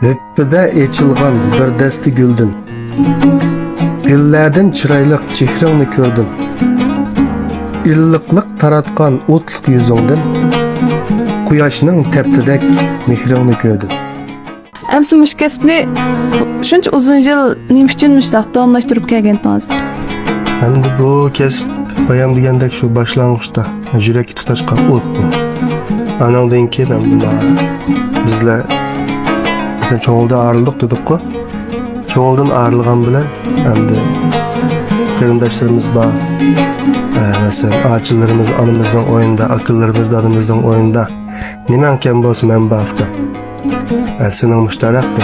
Höppüde eçilgan bir desti güldün. Güllerden çıraylık çehrini gördüm. İlliklik taratkan otluk yüzünden Quyoshning teptidek mehrini gördüm. Әмсі мұш кәсіпні шынч ұзын жыл неміш үшін мұштақ davamlaştırıp kelgendiniz. Endi bu kesip bayam degandek şu başlangıçta yürek tutaşkan ot bu. Anandan keyin endi bizler mesela çoğulda ağırlık dedik ko. Çoğuldan ağırlıgan bilen endi kırındaşlarımız var. Mesela ağaçlarımız anımızın oyunda, akıllarımız da anımızın oyunda. Nimenken bolsun en bafta. Senin müşterekti.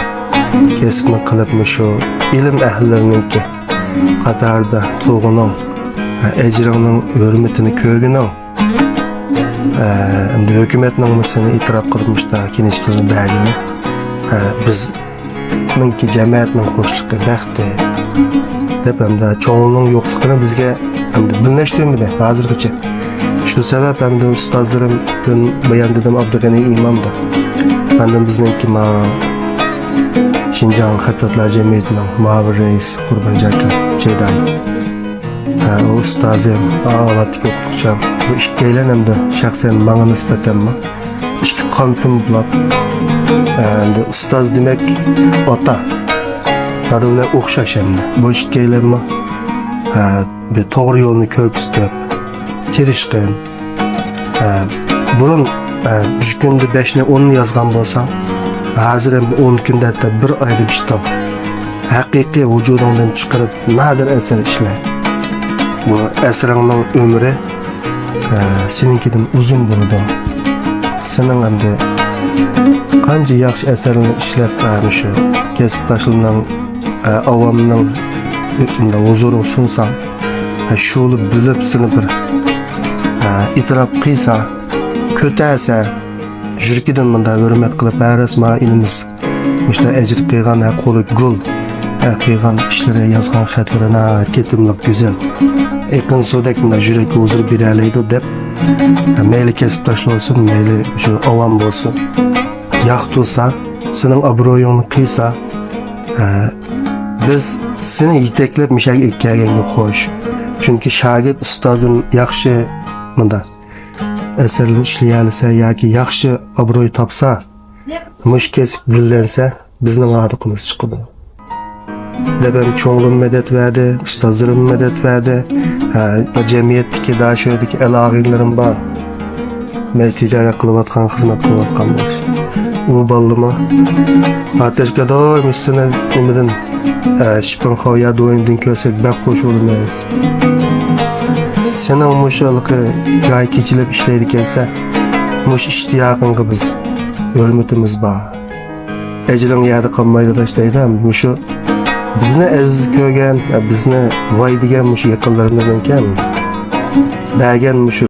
Kesme kılıpmış o ilim ehillerininki. Katarda tuğunun, ecrinin hürmetini köygünün. Hükümetinin seni itiraf kılmış da kinişkinin belgini. Biz minki cemiyetinin hoşluğu bekti. Dep hem de çoğunluğun yokluğunu bizge hem de dinleştiğimi de hazırgıcı. Şu sebep hem de ustazlarım dün bayan dedim Abdülgani İmam da. Benden bizimki Şinjan Hatatlar Cemiyeti'nin muavir reis Kurban Cakan Ceday. O ustazım, ağavatlık okudukçam. Bu işki eylenem de şahsen bana nispeten mi? İşki kanıtım bulap. Ustaz demek ota. Tadı bile okşaş hem de. Bu işki eylenme. Bir doğru yolunu köpüstüp. Tirişkin. Burun bir günde 5'ne 10'unu yazgan bolsam, hazır hem 10 günde hatta bir ayda bir şey haqiqiy vücudundan çıkarıp nadir eser işle. Bu eserinin ömrü seninkiden uzun buldu. Senin hem de kanca yaxşı eserini işlep vermiş o. Kesip taşılan avamının huzurunu sunsan, şunu bilip seni bir itiraf kıysa, kötəsə, jürkidin mında hürmet kılıp əresma ilimiz işte ecir kıygan kolu gül kıygan işlere yazgan xətlərine ketimlik güzel ekin sodakında jürek huzur bir eleydi dep meyli kesip taşlı olsun meyli şu avam olsun yaq olsa senin abroyunu kıysa biz seni yiteklep mişak ikkagenge hoş çünkü şagird ustazın yaxşı mında eserini işleyalise yoki yaxshi obro'y topsa, mush kesib gullansa, bizning ariqimiz chiqadi. Debem çoğulum medet verdi, ustazlarım medet verdi. Cemiyetdeki daha şöydeki el ağinlerim var. Ben ticaret kılıvatkan, hizmet kılıvatkan demiş. U ballımı ateşke doymuş sene umudun şipan havaya doyundun körsek bek hoş olmayız. Senin muşalıkı gay keçilip işleydi gelse, muş iştiyakınğı biz, hürmetimiz var. Ecrin yerde kalmaydı da işleydi ama muşu bizne ez kögen, bizne vay degen muşu yakınlarımızdan ken, bəgen muşu